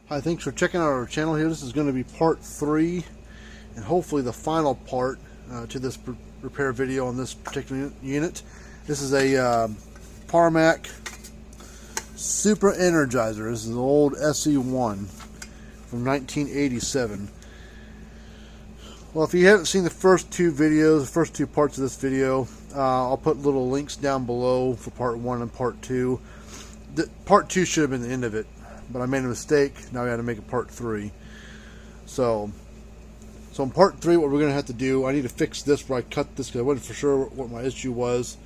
Hi, thanks for checking out our channel here. This is going to be part 3 and hopefully the final part to this repair video on this particular unit. This is a Parmak Super Energizer. This is an old SE-1 from 1987. Well, if you haven't seen the first two videos, the first two parts of this video, I'll put little links down below for part 1 and part 2. Part 2 should have been the end of it, but I made a mistake. Now we had to make a part 3. So in part 3, what we're going to have to do, I need to fix this where I cut this because I wasn't for sure what my issue was.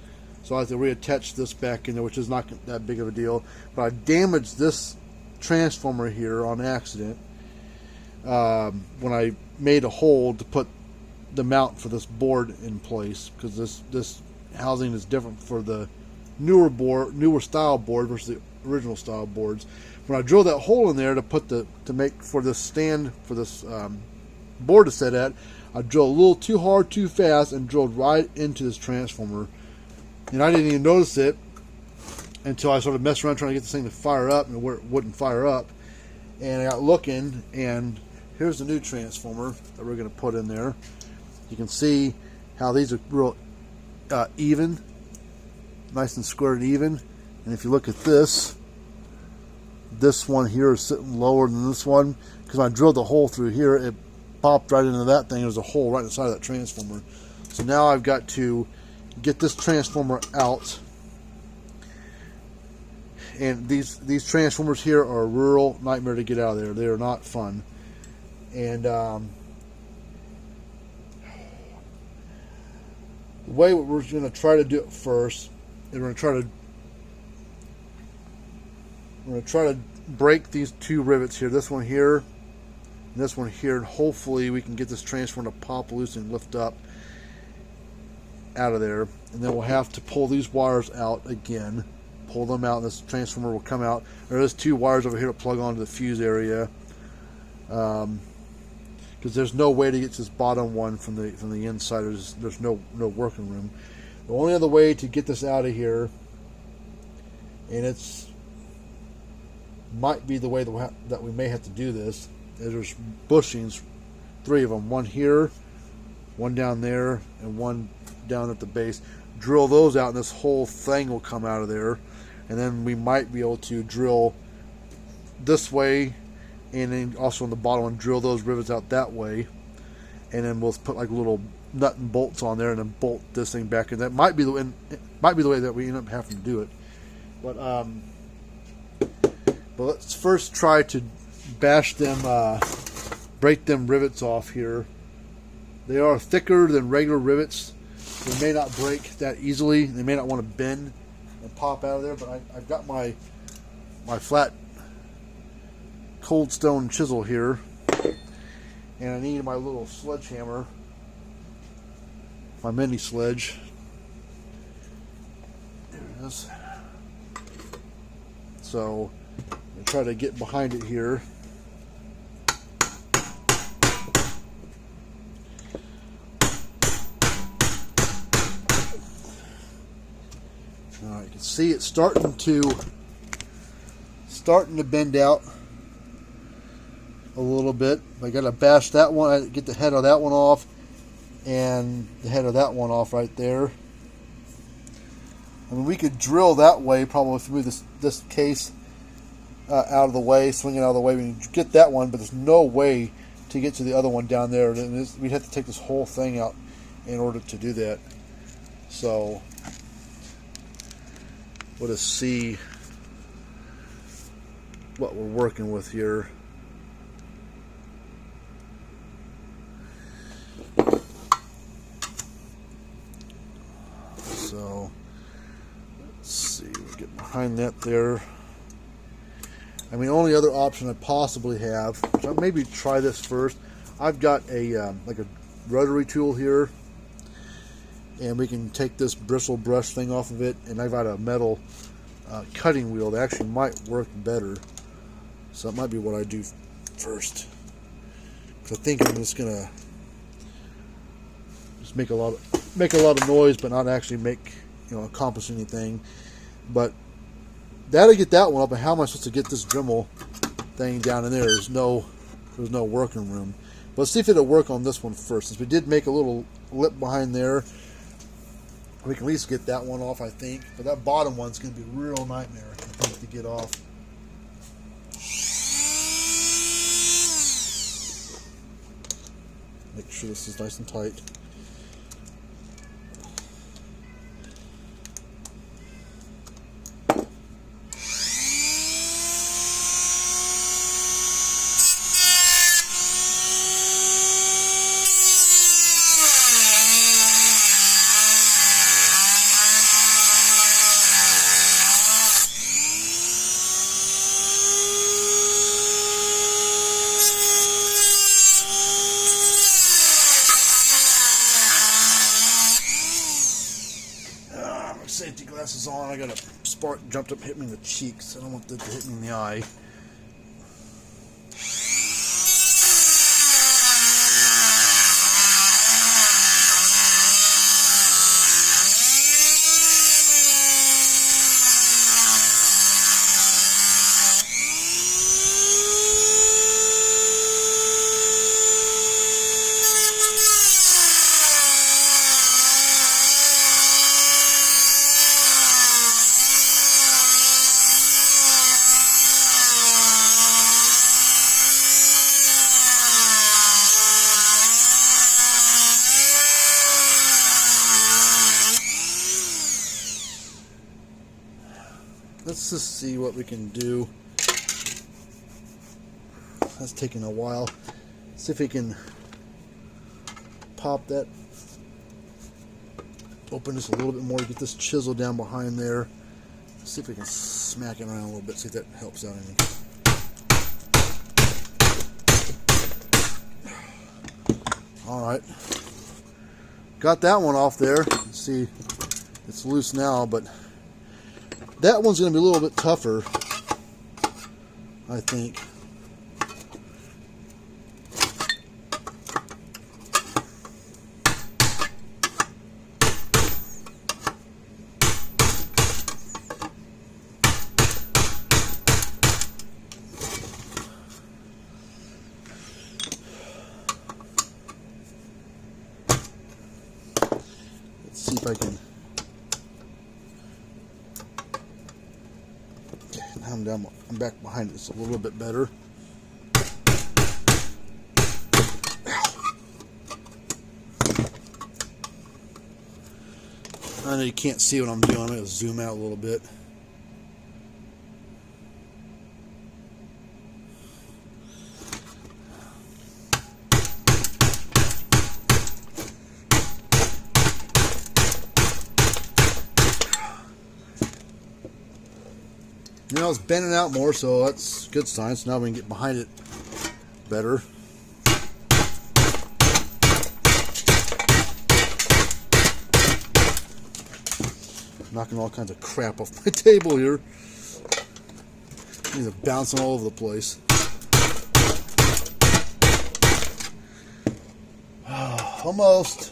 So I have to reattach this back in there, which is not that big of a deal. But I damaged this transformer here on accident when I made a hole to put the mount for this board in place, because this housing is different for the newer style board versus the original style boards. When I drilled that hole in there to make for this stand for this board to set at, I drilled a little too hard, too fast, and drilled right into this transformer. And I didn't even notice it until I started messing around trying to get this thing to fire up, and it wouldn't fire up. And I got looking, and here's the new transformer that we're going to put in there. You can see how these are real even, nice and squared even. And if you look at this one here is sitting lower than this one, because when I drilled the hole through here, it popped right into that thing. There's a hole right inside of that transformer. So now I've got to get this transformer out. And these transformers here are a real nightmare to get out of there. They are not fun. And the way we're going to try to do it first is we're going to try to break these two rivets here, this one here and this one here, and hopefully we can get this transformer to pop loose and lift up out of there. And then we'll have to pull these wires out again, pull them out, and this transformer will come out. There's two wires over here to plug onto the fuse area, because there's no way to get to this bottom one from the inside. There's no working room. The only other way to get this out of here, and it's might be the way that we may have to do this, is there's bushings, 3 of them, one here, one down there, and one down at the base. Drill those out, and this whole thing will come out of there. And then we might be able to drill this way, and then also on the bottom one, drill those rivets out that way, and then we'll put like little nut and bolts on there, and then bolt this thing back in. That might be the way that we end up having to do it. But let's first try to bash them, break them rivets off here. They are thicker than regular rivets. They may not break that easily. They may not want to bend and pop out of there, but I've got my flat cold stone chisel here, and I need my little sledgehammer, my mini sledge. There it is. So I'm going to try to get behind it here. Alright, you can see it's starting to bend out a little bit. I got to bash that one, get the head of that one off, and the head of that one off right there. I mean, we could drill that way, probably if we move this case out of the way, swing it out of the way. We can get that one, but there's no way to get to the other one down there. We'd have to take this whole thing out in order to do that. So we'll just see what we're working with here. So let's see, we'll get behind that there. I mean, only other option I possibly have, which I'll maybe try this first. I've got a like a rotary tool here, and we can take this bristle brush thing off of it, and I've got a metal cutting wheel that actually might work better. So that might be what I do first, because I think I'm just gonna make a lot of noise, but not actually accomplish anything. But that'll get that one up. And how am I supposed to get this Dremel thing down in there. There's no working room. But let's see if it'll work on this one first. Since we did make a little lip behind there, we can at least get that one off, I think. But that bottom one's going to be a real nightmare, I think, to get off. Make sure this is nice and tight. Safety glasses on. I got a spark jumped up, hit me in the cheeks. I don't want that to hit me in the eye. Let's just see what we can do. That's taking a while. See if we can pop that, open this a little bit more, get this chisel down behind there. See if we can smack it around a little bit, see if that helps out any. Alright. Got that one off there. Let's see, it's loose now, but that one's going to be a little bit tougher, I think. Let's see if I can. I'm back behind it. It's a little bit better. I know you can't see what I'm doing. I'm going to zoom out a little bit. You know, it's bending out more, so that's a good sign. So now we can get behind it better. Knocking all kinds of crap off my table here. These are bouncing all over the place. Almost.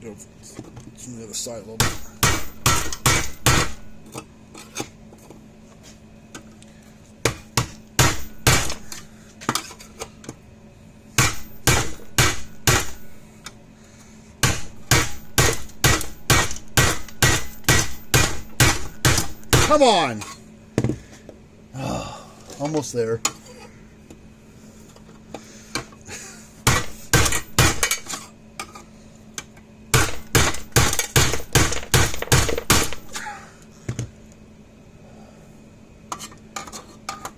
Go from the other side a little bit. Come on! Oh, almost there.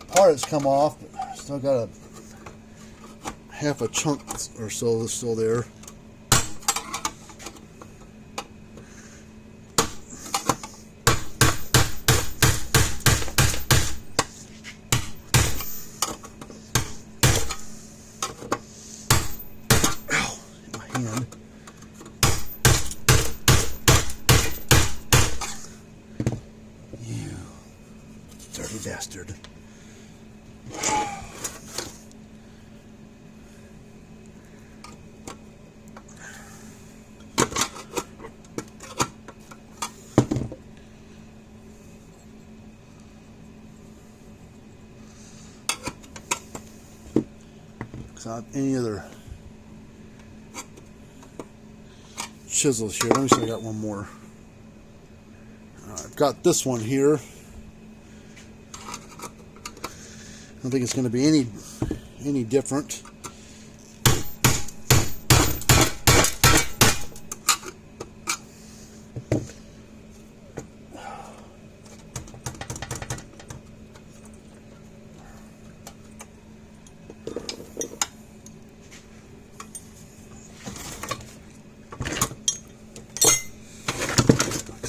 Part has come off, but still got a half a chunk or so that's still there. You dirty bastard. There's not any other chisels here. Let me see if I got one more. I've got this one here. I don't think it's going to be any different.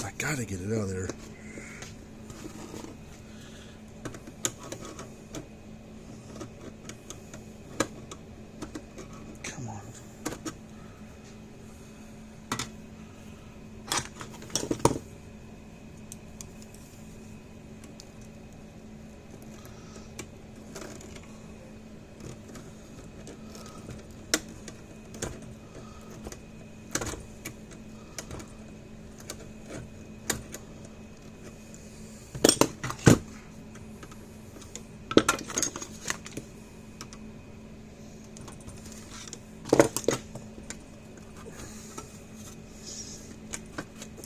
I gotta get it out of there. Come on.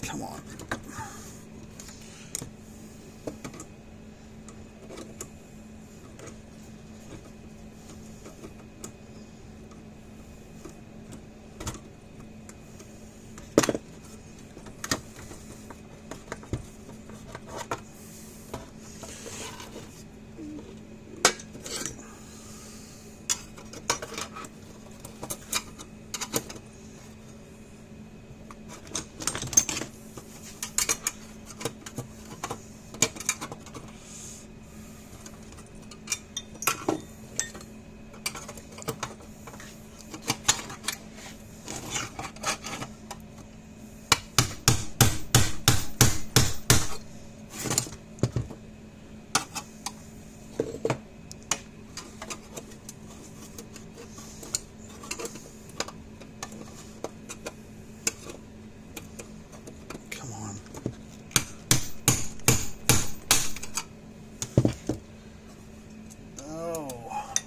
Come on.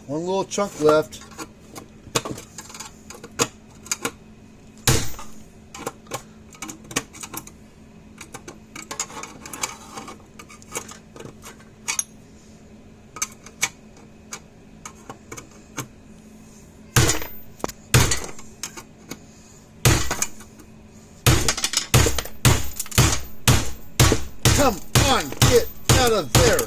One little chunk left. Come on, get out of there.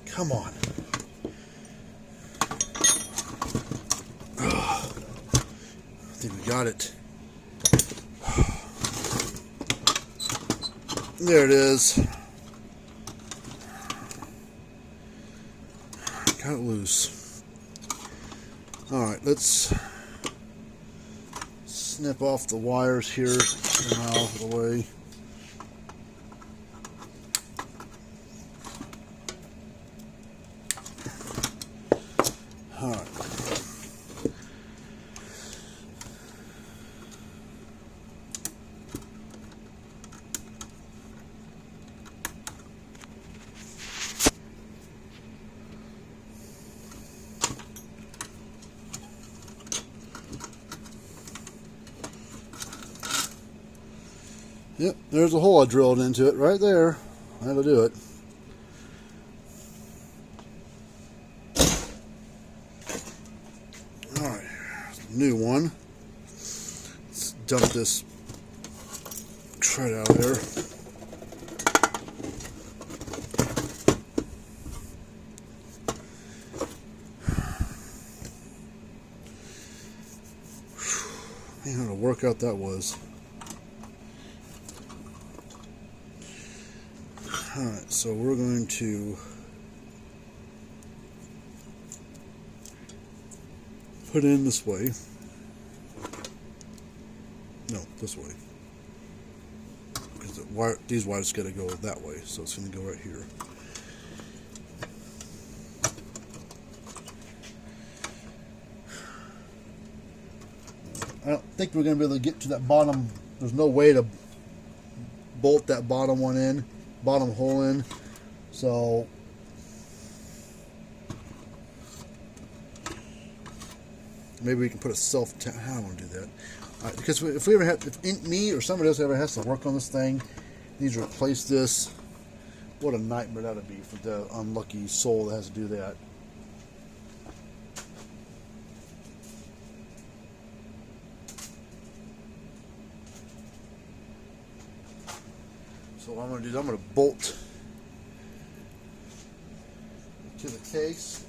Come on. I think we got it. There it is. Got it loose. Alright, let's snip off the wires here. Get them out of the way. Alright. Yep, there's a hole I drilled into it right there. That'll do it. Alright, new one. Let's dump this tread out of there. Man, what a workout that was. Alright, so we're going to put in this way. No, this way. Because these wires got to go that way, so it's going to go right here. I don't think we're going to be able to get to that bottom. There's no way to bolt that bottom one in, bottom hole in. So maybe we can put a self. I don't want to do that. Because if we ever have, if me or somebody else ever has to work on this thing, needs to replace this, what a nightmare that would be for the unlucky soul that has to do that. So what I'm going to do is I'm going to bolt to the case.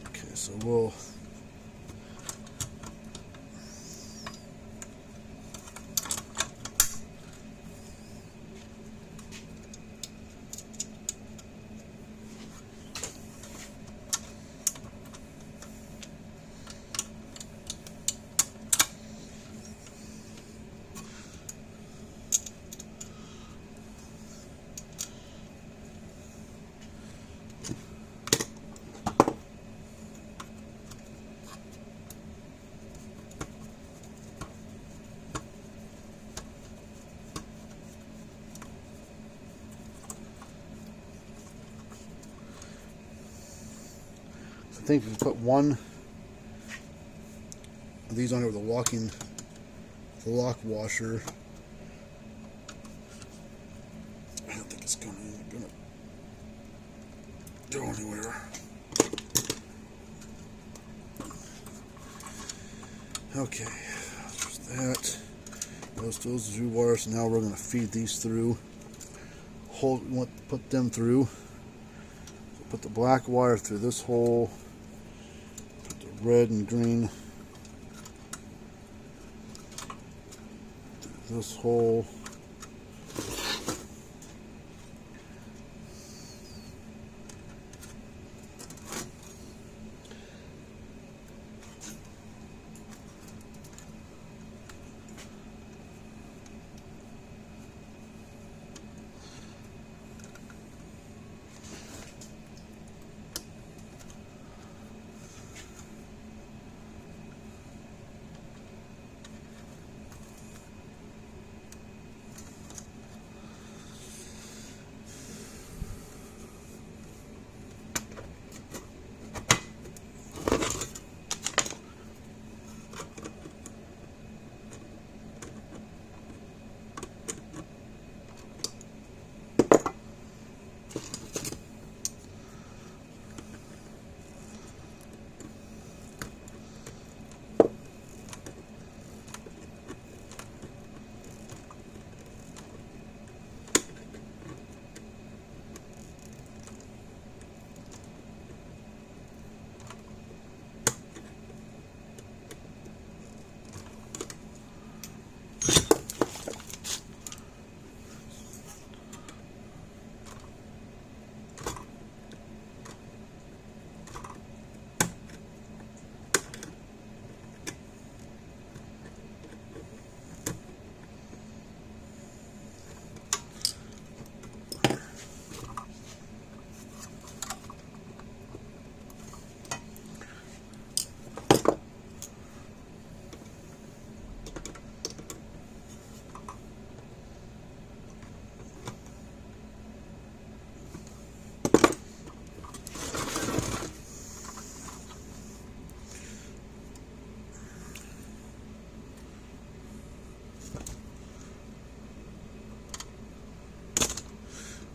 Okay, so we'll I think if we put one of these on here with the lock washer, I don't think it's gonna go anywhere. Okay, there's that. Those two wires. Now we're gonna feed these through. We want to put them through. So put the black wire through this hole. Red and green this hole.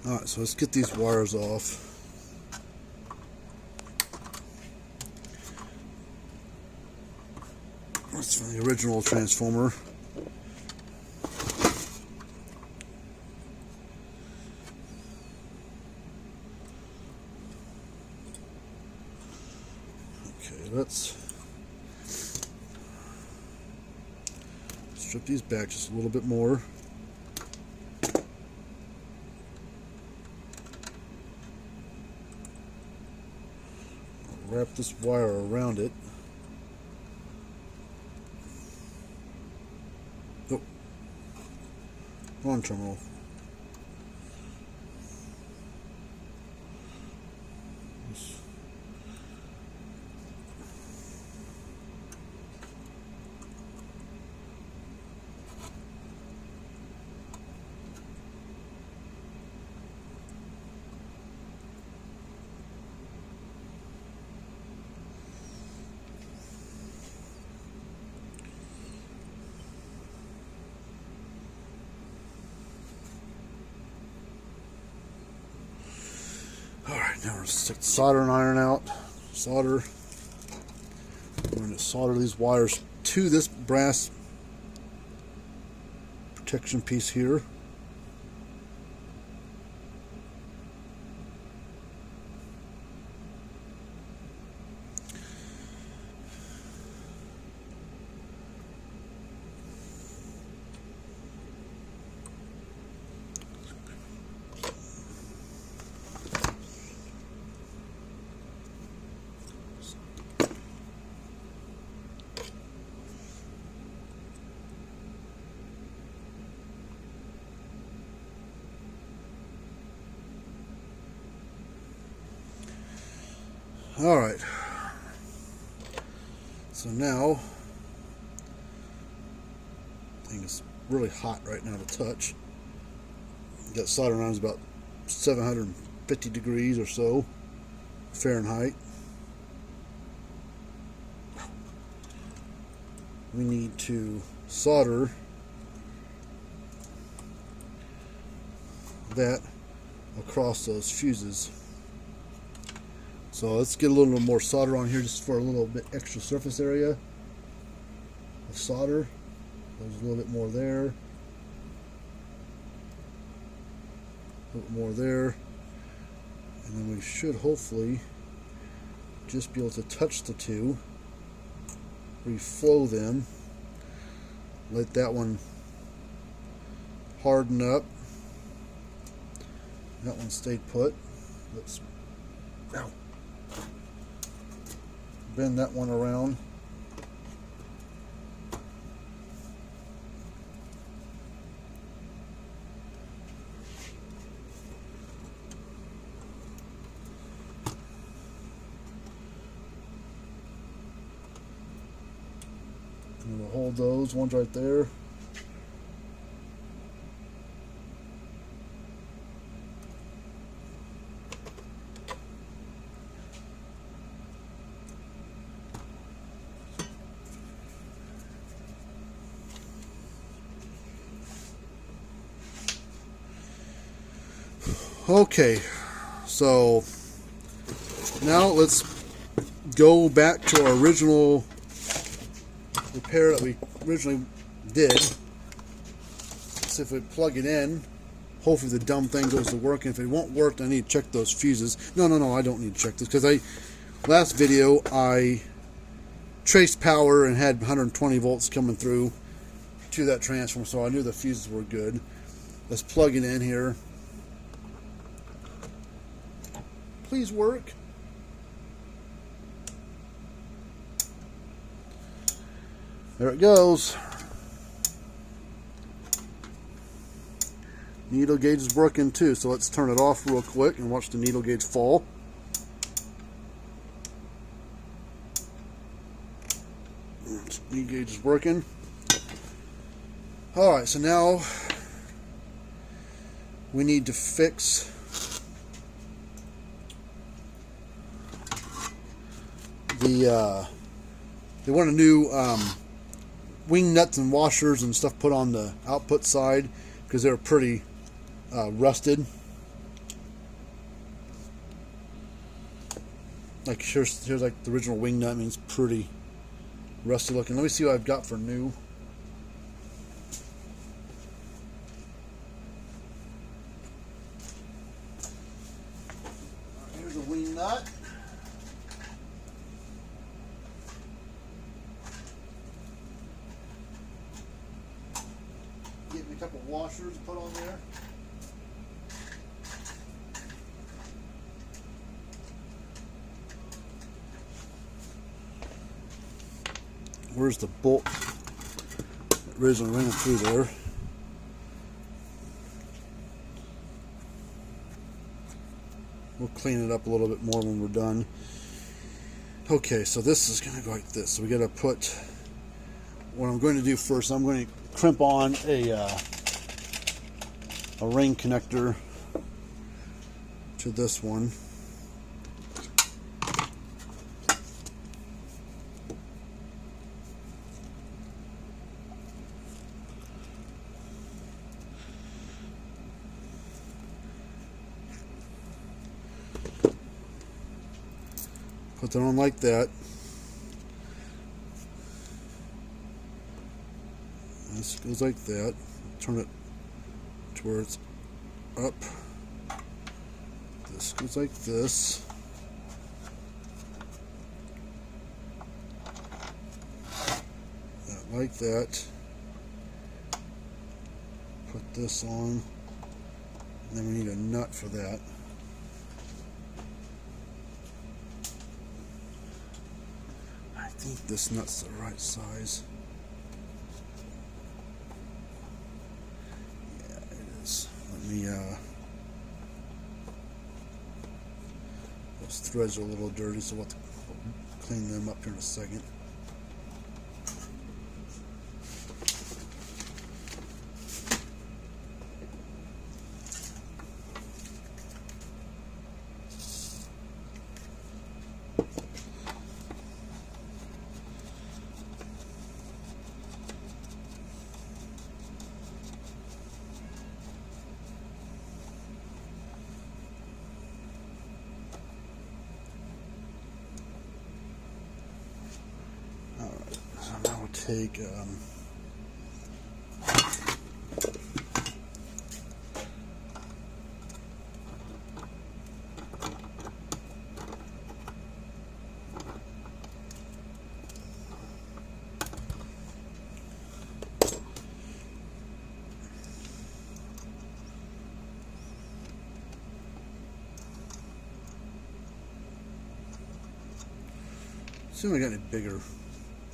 Alright, so let's get these wires off. That's from the original transformer. let's strip these back just a little bit more. Wrap this wire around it. Oh, wrong terminal. Alright, now we're going to stick the soldering iron out. Solder. We're going to solder these wires to this brass protection piece here. Alright, so now, I think it's really hot right now to touch. Got soldering irons about 750 degrees or so Fahrenheit. We need to solder that across those fuses. So let's get a little more solder on here just for a little bit extra surface area of solder. There's a little bit more there. A little bit more there. And then we should hopefully just be able to touch the two, reflow them, let that one harden up. That one stayed put. Let's bend that one around. And we'll hold those ones right there. Okay, so now let's go back to our original repair that we originally did. See if we plug it in. Hopefully the dumb thing goes to work, and if it won't work, then I need to check those fuses. No, I don't need to check this, because last video I traced power and had 120 volts coming through to that transformer, so I knew the fuses were good. Let's plug it in here. Please work. There it goes. Needle gauge is working too, so let's turn it off real quick and watch the needle gauge fall. Needle gauge is working. Alright, so now we need to fix they want a new wing nuts and washers and stuff put on the output side because they're pretty rusted. Like here's like the original wing nut. I mean, it's pretty rusty looking. Let me see what I've got for new. Here's a wing nut. couple washers to put on there. Where's the bolt that originally ran through there? We'll clean it up a little bit more when we're done. Okay, so this is going to go like this. So we got to put, what I'm going to do first, I'm going to crimp on a ring connector to this one. Put it on like that. This goes like that. Turn it to where it's up. This goes like this. That like that. Put this on. And then we need a nut for that. I think this nut's the right size. Yeah, it is. Let me, those threads are a little dirty, so we'll have to clean them up here in a second. Take see if I got any bigger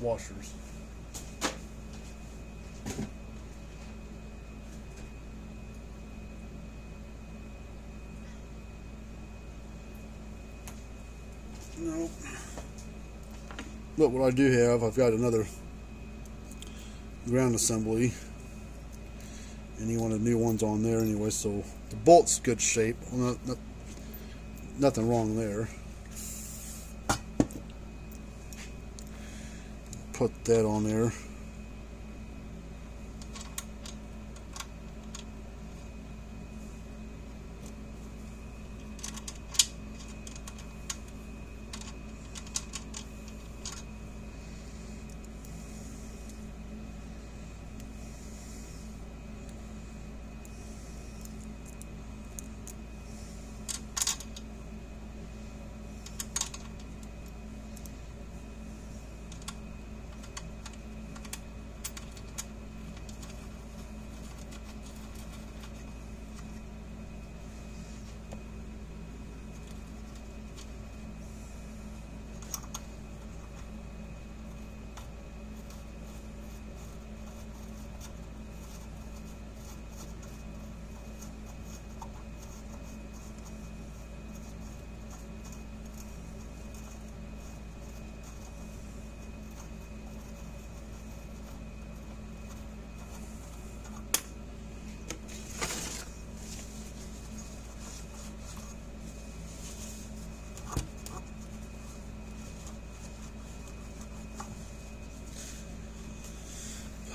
washers. Nope. But what I do have, I've got another ground assembly. Any one of the new ones on there anyway, so the bolt's good shape. Well, nothing wrong there. Put that on there.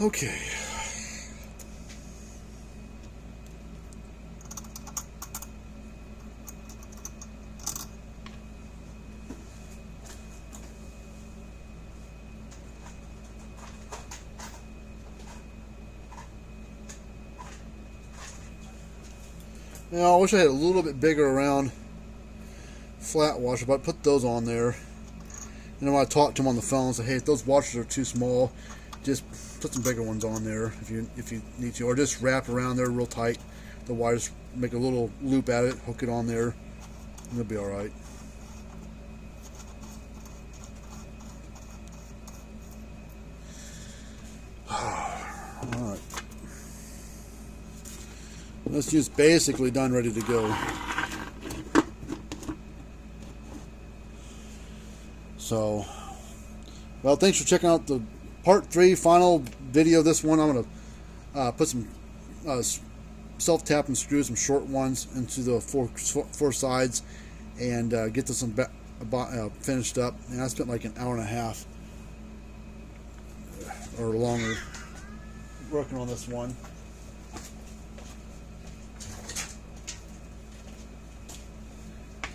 Okay. Now, I wish I had a little bit bigger around flat washer, but I put those on there. And then when I talked to him on the phone, I said, hey, if those washers are too small, just put some bigger ones on there if you need to, or just wrap around there real tight the wires, make a little loop at it, hook it on there, and it'll be all right. All right, this is basically done, ready to go. So, well, thanks for checking out the part 3 final video of this one. I'm going to put some self-tapping screws, some short ones, into the four sides, and get this one finished up. And I spent like an hour and a half or longer working on this one.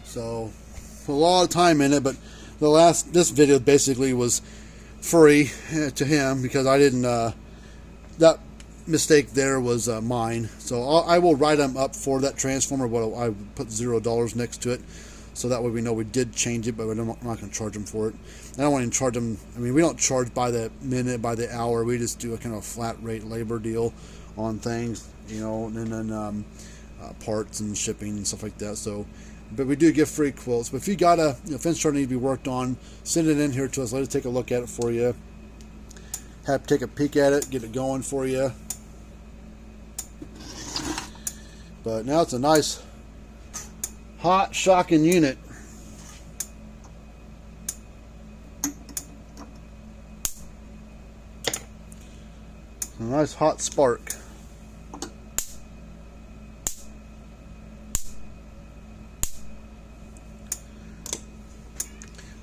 So, a lot of time in it, but this video basically was free to him because I didn't, that mistake there was mine. So I will write him up for that transformer, but I put $0 next to it, so that way we know we did change it, but I'm not going to charge him for it. I don't want to charge him. I mean, we don't charge by the minute, by the hour. We just do a kind of flat rate labor deal on things, you know, and then parts and shipping and stuff like that. So, but we do give free quotes. But if you got a fence chart that needs to be worked on, send it in here to us. Let us take a look at it for you. Have to take a peek at it, get it going for you. But now it's a nice, hot, shocking unit. A nice hot spark.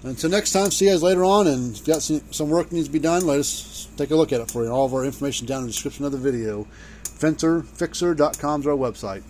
Until next time, see you guys later on, and if you got some work that needs to be done, let us take a look at it for you. All of our information down in the description of the video. FencerFixer.com is our website.